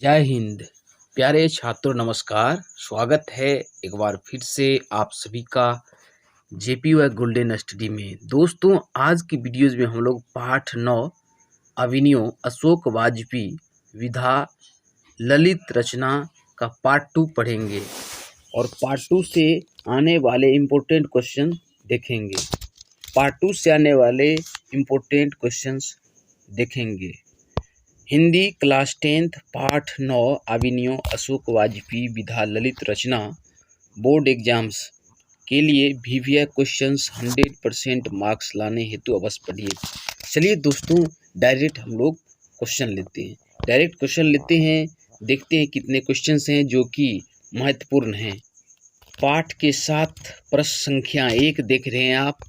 जय हिंद। प्यारे छात्रों नमस्कार। स्वागत है एक बार फिर से आप सभी का जेपीवाई गोल्डन स्टडी में। दोस्तों आज की वीडियोज़ में हम लोग पाठ 9 अभिनयों अशोक वाजपेयी विधा ललित रचना का पार्ट 2 पढ़ेंगे और पार्ट 2 से आने वाले इम्पोर्टेंट क्वेश्चन देखेंगे। पार्ट 2 से आने वाले इम्पोर्टेंट क्वेश्चंस देखेंगे। हिंदी क्लास 10th पाठ 9 अभिनयों अशोक वाजपेयी विधा ललित रचना बोर्ड एग्जाम्स के लिए वीवीआई क्वेश्चंस 100% मार्क्स लाने हेतु अवश्य पढ़िए। चलिए दोस्तों डायरेक्ट हम लोग क्वेश्चन लेते हैं। देखते हैं कितने क्वेश्चंस हैं जो कि महत्वपूर्ण हैं। पाठ के साथ प्रश्न संख्या 1 देख रहे हैं आप।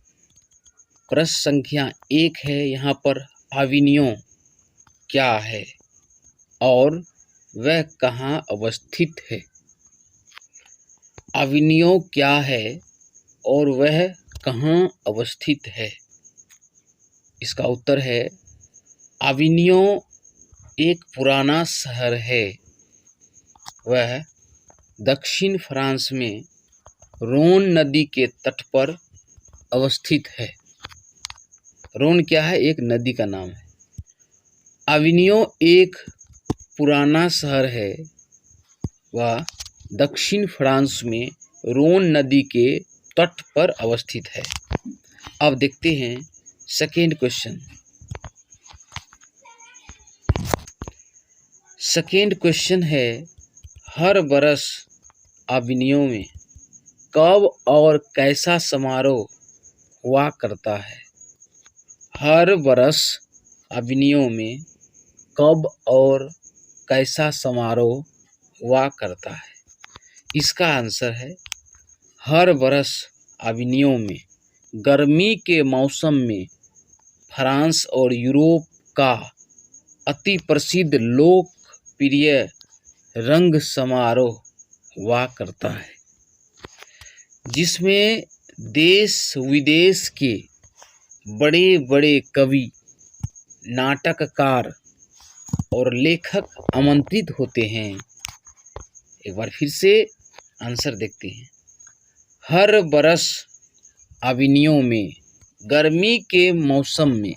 प्रश्न संख्या 1 है यहाँ पर, अभिनयों क्या है और वह कहाँ अवस्थित है। अभिनयों क्या है और वह कहाँ अवस्थित है। इसका उत्तर है अभिनयों एक पुराना शहर है। वह दक्षिण फ्रांस में रोन नदी के तट पर अवस्थित है। रोन क्या है? एक नदी का नाम है। अभिनयों एक पुराना शहर है। वह दक्षिण फ्रांस में रोन नदी के तट पर अवस्थित है। अब देखते हैं सेकेंड क्वेश्चन। सेकेंड क्वेश्चन है, हर बरस अभिनयों में कब और कैसा समारोह हुआ करता है। हर बरस अभिनयों में कब और कैसा समारोह हुआ करता है। इसका आंसर है हर बरस अभिनयों में गर्मी के मौसम में फ्रांस और यूरोप का अति प्रसिद्ध लोकप्रिय रंग समारोह हुआ करता है, जिसमें देश विदेश के बड़े बड़े कवि, नाटककार और लेखक आमंत्रित होते हैं। एक बार फिर से आंसर देखते हैं। हर बरस अभिनयों में गर्मी के मौसम में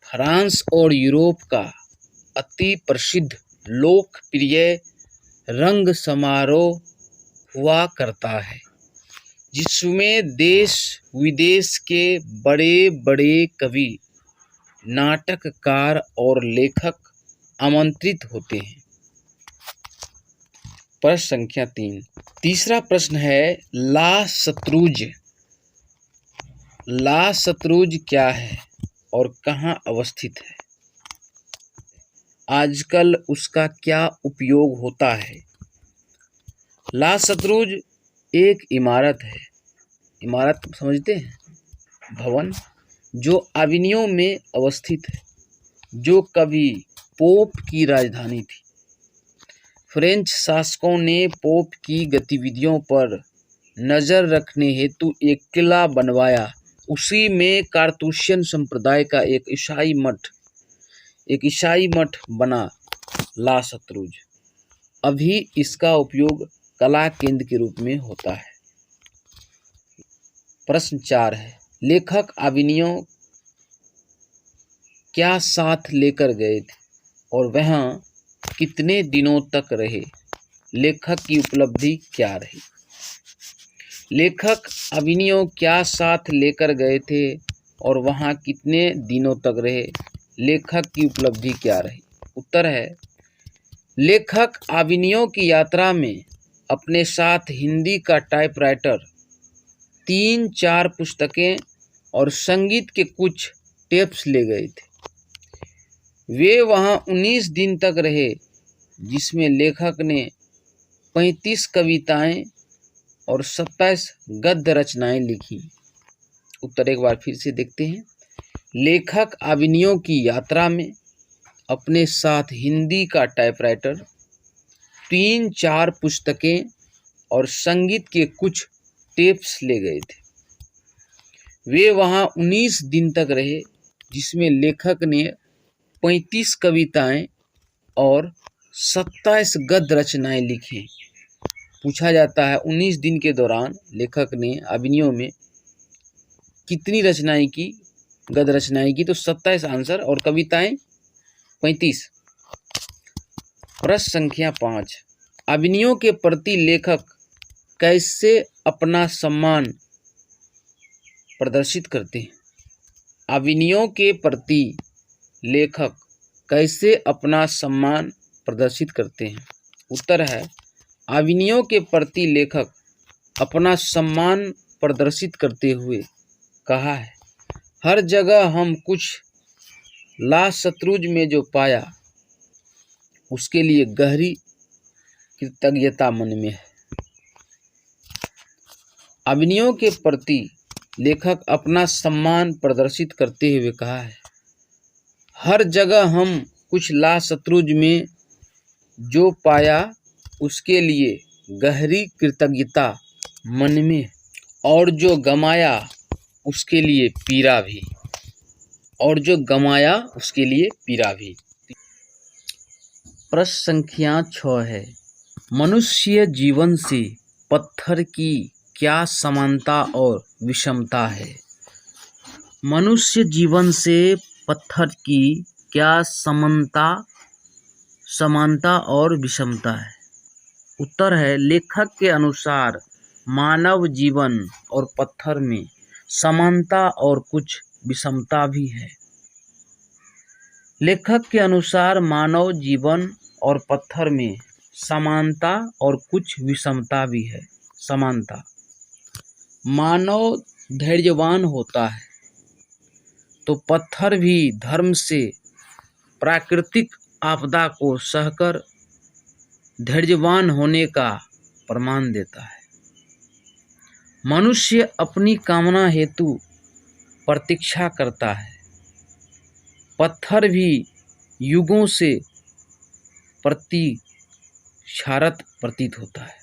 फ्रांस और यूरोप का अति प्रसिद्ध लोकप्रिय रंग समारोह हुआ करता है, जिसमें देश विदेश के बड़े बड़े कवि, नाटककार और लेखक आमंत्रित होते हैं। प्रश्न संख्या 3। तीसरा प्रश्न है, ला शत्रुज। ला शत्रुज क्या है और कहाँ अवस्थित है। आजकल उसका क्या उपयोग होता है। ला शत्रुज एक इमारत है। इमारत समझते हैं? भवन जो अभिनयों में अवस्थित है, जो कभी पोप की राजधानी थी। फ्रेंच शासकों ने पोप की गतिविधियों पर नज़र रखने हेतु एक किला बनवाया। उसी में कार्तूशियन संप्रदाय का एक ईसाई मठ बना, ला शत्रुज। अभी इसका उपयोग कला केंद्र के रूप में होता है। प्रश्न 4 है, लेखक अभिनयों क्या साथ लेकर गए थे और वहाँ कितने दिनों तक रहे। लेखक की उपलब्धि क्या रही। लेखक अभिनयों क्या साथ लेकर गए थे और वहाँ कितने दिनों तक रहे। लेखक की उपलब्धि क्या रही। उत्तर है, लेखक अभिनयों की यात्रा में अपने साथ हिंदी का टाइपराइटर, 3-4 पुस्तकें और संगीत के कुछ टेप्स ले गए थे। वे वहाँ 19 दिन तक रहे, जिसमें लेखक ने 35 कविताएं और 27 गद्य रचनाएं लिखी। उत्तर एक बार फिर से देखते हैं। लेखक अभिनयों की यात्रा में अपने साथ हिंदी का टाइपराइटर, 3-4 पुस्तकें और संगीत के कुछ टेप्स ले गए थे। वे वहाँ 19 दिन तक रहे, जिसमें लेखक ने 35 कविताएं और 27 गद्य रचनाएं लिखी। पूछा जाता है 19 दिन के दौरान लेखक ने अभिनयों में कितनी रचनाएं की, गद्य रचनाएं की, तो 27 आंसर, और कविताएं 35। प्रश्न संख्या 5, अभिनयों के प्रति लेखक कैसे अपना सम्मान प्रदर्शित करते हैं? अभिनयों के प्रति लेखक कैसे अपना सम्मान प्रदर्शित करते हैं? उत्तर है, अभिनयों के प्रति लेखक अपना सम्मान प्रदर्शित करते हुए कहा है, हर जगह हम कुछ लाशत्रुज में जो पाया उसके लिए गहरी कृतज्ञता मन में है। अभिनयों के प्रति लेखक अपना सम्मान प्रदर्शित करते हुए कहा है, हर जगह हम कुछ लाशत्रुज में जो पाया उसके लिए गहरी कृतज्ञता मन में, और जो गमाया उसके लिए पीड़ा भी, और जो गमाया उसके लिए पीड़ा भी। प्रश्न संख्या 6 है, मनुष्य जीवन से पत्थर की क्या समानता और विषमता है? मनुष्य जीवन से पत्थर की क्या समानता और विषमता है? उत्तर है, लेखक के अनुसार मानव जीवन और पत्थर में समानता और कुछ विषमता भी है। लेखक के अनुसार मानव जीवन और पत्थर में समानता और कुछ विषमता भी है। समानता, मानव धैर्यवान होता है तो पत्थर भी धर्म से प्राकृतिक आपदा को सहकर धैर्यवान होने का प्रमाण देता है। मनुष्य अपनी कामना हेतु प्रतीक्षा करता है, पत्थर भी युगों से प्रतीक्षारत प्रतीत होता है।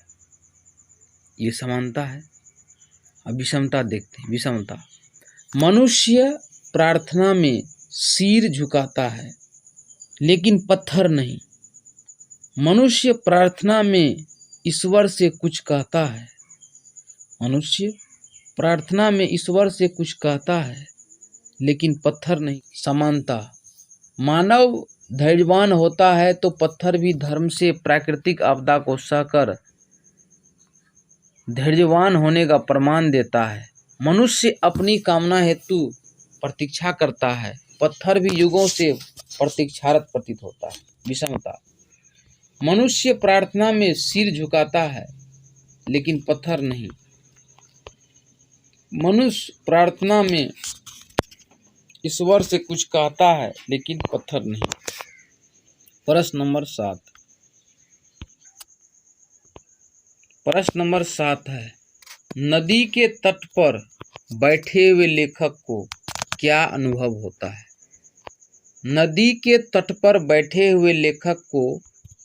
ये समानता है। अब विषमता देखते हैं। विषमता, मनुष्य प्रार्थना में सिर झुकाता है लेकिन पत्थर नहीं। मनुष्य प्रार्थना में ईश्वर से कुछ कहता है, मनुष्य प्रार्थना में ईश्वर से कुछ कहता है लेकिन पत्थर नहीं। समानता, मानव धैर्यवान होता है तो पत्थर भी धर्म से प्राकृतिक आपदा को सहकर धैर्यवान होने का प्रमाण देता है। मनुष्य अपनी कामना हेतु प्रतीक्षा करता है, पत्थर भी युगों से प्रतीक्षारत प्रतीत होता है। विषमता, मनुष्य प्रार्थना में सिर झुकाता है लेकिन पत्थर नहीं। मनुष्य प्रार्थना में ईश्वर से कुछ कहता है लेकिन पत्थर नहीं। प्रश्न नंबर 7। प्रश्न नंबर 7 है, नदी के तट पर बैठे हुए लेखक को क्या अनुभव होता है? नदी के तट पर बैठे हुए लेखक को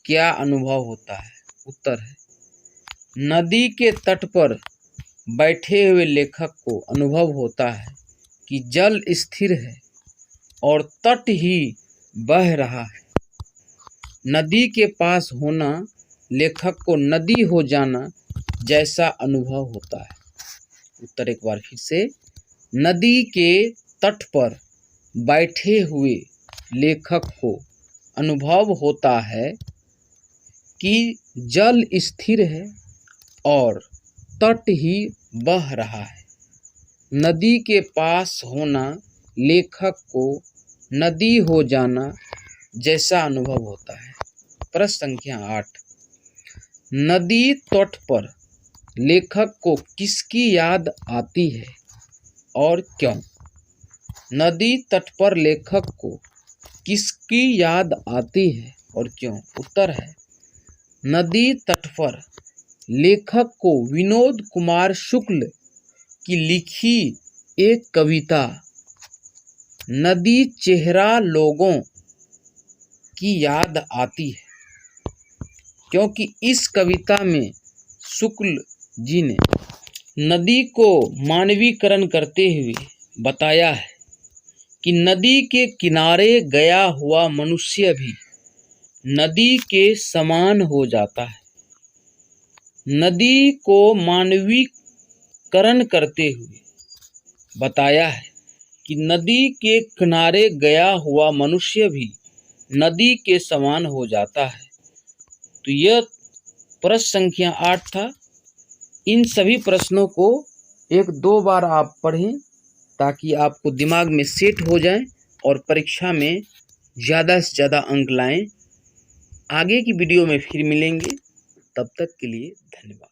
क्या अनुभव होता है? उत्तर है, नदी के तट पर बैठे हुए लेखक को अनुभव होता है कि जल स्थिर है और तट ही बह रहा है। नदी के पास होना लेखक को नदी हो जाना जैसा अनुभव होता है। उत्तर एक बार फिर से, नदी के तट पर बैठे हुए लेखक को अनुभव होता है कि जल स्थिर है और तट ही बह रहा है। नदी के पास होना लेखक को नदी हो जाना जैसा अनुभव होता है। प्रश्न संख्या 8, नदी तट पर लेखक को किसकी याद आती है और क्यों? नदी तट पर लेखक को किसकी याद आती है और क्यों? उत्तर है, नदी तट पर लेखक को विनोद कुमार शुक्ल की लिखी एक कविता नदी चेहरा लोगों की याद आती है, क्योंकि इस कविता में शुक्ल जी ने नदी को मानवीकरण करते हुए बताया है कि नदी के किनारे गया हुआ मनुष्य भी नदी के समान हो जाता है। नदी को मानवीकरण करते हुए बताया है कि नदी के किनारे गया हुआ मनुष्य भी नदी के समान हो जाता है। तो यह प्रश्न संख्या 8 था। इन सभी प्रश्नों को 1-2 बार आप पढ़ें ताकि आपको दिमाग में सेट हो जाए और परीक्षा में ज़्यादा से ज़्यादा अंक लाएं। आगे की वीडियो में फिर मिलेंगे, तब तक के लिए धन्यवाद।